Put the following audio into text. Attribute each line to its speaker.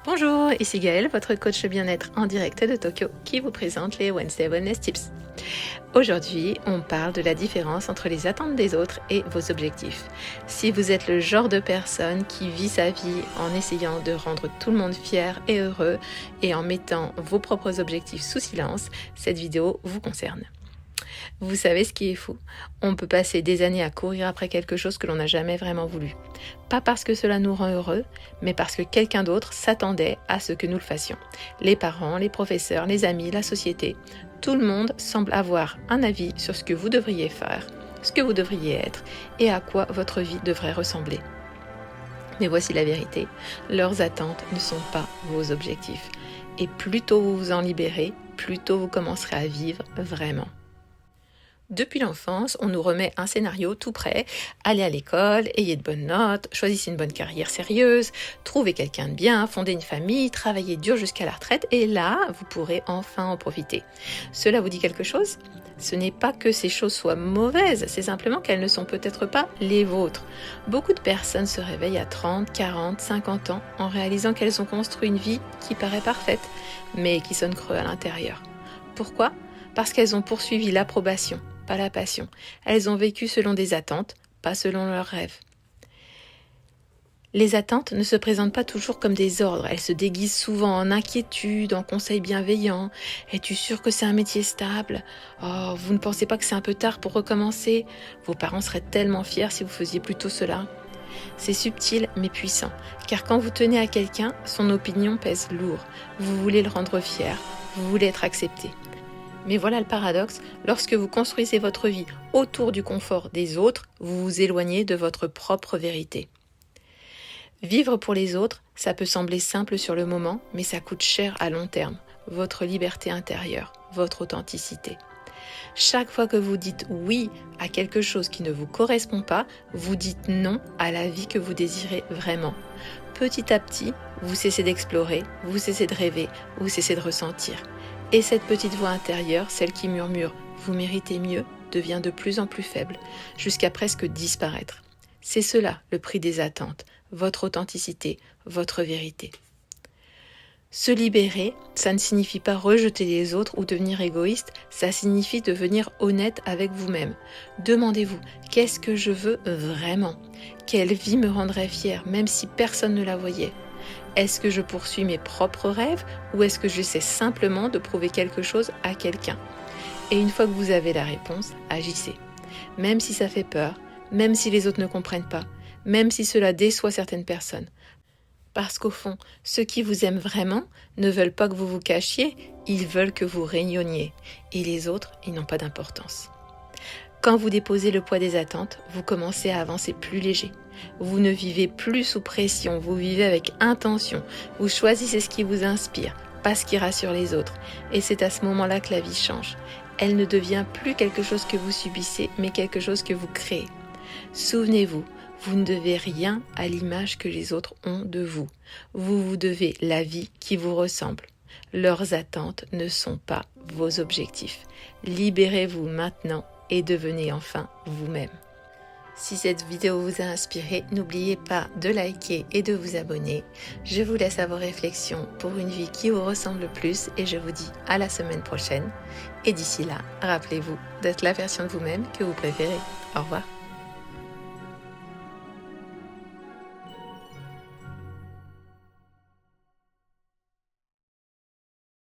Speaker 1: Bonjour, ici Gaëlle, votre coach bien-être en direct de Tokyo qui vous présente les Wednesday Wellness Tips. Aujourd'hui, on parle de la différence entre les attentes des autres et vos objectifs. Si vous êtes le genre de personne qui vit sa vie en essayant de rendre tout le monde fier et heureux et en mettant vos propres objectifs sous silence, cette vidéo vous concerne. Vous savez ce qui est fou? On peut passer des années à courir après quelque chose que l'on n'a jamais vraiment voulu. Pas parce que cela nous rend heureux, mais parce que quelqu'un d'autre s'attendait à ce que nous le fassions. Les parents, les professeurs, les amis, la société, tout le monde semble avoir un avis sur ce que vous devriez faire, ce que vous devriez être et à quoi votre vie devrait ressembler. Mais voici la vérité, leurs attentes ne sont pas vos objectifs. Et plus tôt vous vous en libérez, plus tôt vous commencerez à vivre vraiment. Depuis l'enfance, on nous remet un scénario tout prêt. Allez à l'école, ayez de bonnes notes, choisissez une bonne carrière sérieuse, trouvez quelqu'un de bien, fondez une famille, travaillez dur jusqu'à la retraite et là, vous pourrez enfin en profiter. Cela vous dit quelque chose? Ce n'est pas que ces choses soient mauvaises, c'est simplement qu'elles ne sont peut-être pas les vôtres. Beaucoup de personnes se réveillent à 30, 40, 50 ans en réalisant qu'elles ont construit une vie qui paraît parfaite, mais qui sonne creux à l'intérieur. Pourquoi? Parce qu'elles ont poursuivi l'approbation, pas la passion. Elles ont vécu selon des attentes, pas selon leurs rêves. Les attentes ne se présentent pas toujours comme des ordres, elles se déguisent souvent en inquiétude, en conseils bienveillants. Es-tu sûr que c'est un métier stable? Oh, vous ne pensez pas que c'est un peu tard pour recommencer? Vos parents seraient tellement fiers si vous faisiez plutôt cela. C'est subtil mais puissant, car quand vous tenez à quelqu'un, son opinion pèse lourd. Vous voulez le rendre fier, vous voulez être accepté. Mais voilà le paradoxe, lorsque vous construisez votre vie autour du confort des autres, vous vous éloignez de votre propre vérité. Vivre pour les autres, ça peut sembler simple sur le moment, mais ça coûte cher à long terme. Votre liberté intérieure, votre authenticité. Chaque fois que vous dites oui à quelque chose qui ne vous correspond pas, vous dites non à la vie que vous désirez vraiment. Petit à petit, vous cessez d'explorer, vous cessez de rêver, vous cessez de ressentir. Et cette petite voix intérieure, celle qui murmure « vous méritez mieux », devient de plus en plus faible, jusqu'à presque disparaître. C'est cela le prix des attentes, votre authenticité, votre vérité. Se libérer, ça ne signifie pas rejeter les autres ou devenir égoïste, ça signifie devenir honnête avec vous-même. Demandez-vous, qu'est-ce que je veux vraiment? Quelle vie me rendrait fière, même si personne ne la voyait? Est-ce que je poursuis mes propres rêves ou est-ce que j'essaie simplement de prouver quelque chose à quelqu'un? Et une fois que vous avez la réponse, agissez. Même si ça fait peur, même si les autres ne comprennent pas, même si cela déçoit certaines personnes. Parce qu'au fond, ceux qui vous aiment vraiment ne veulent pas que vous vous cachiez, ils veulent que vous rayonniez. Et les autres, ils n'ont pas d'importance. Quand vous déposez le poids des attentes, vous commencez à avancer plus léger. Vous ne vivez plus sous pression, vous vivez avec intention. Vous choisissez ce qui vous inspire, pas ce qui rassure les autres. Et c'est à ce moment-là que la vie change. Elle ne devient plus quelque chose que vous subissez, mais quelque chose que vous créez. Souvenez-vous, vous ne devez rien à l'image que les autres ont de vous. Vous vous devez la vie qui vous ressemble. Leurs attentes ne sont pas vos objectifs. Libérez-vous maintenant et devenez enfin vous-même. Si cette vidéo vous a inspiré, n'oubliez pas de liker et de vous abonner. Je vous laisse à vos réflexions pour une vie qui vous ressemble plus et je vous dis à la semaine prochaine. Et d'ici là, rappelez-vous d'être la version de vous-même que vous préférez. Au revoir.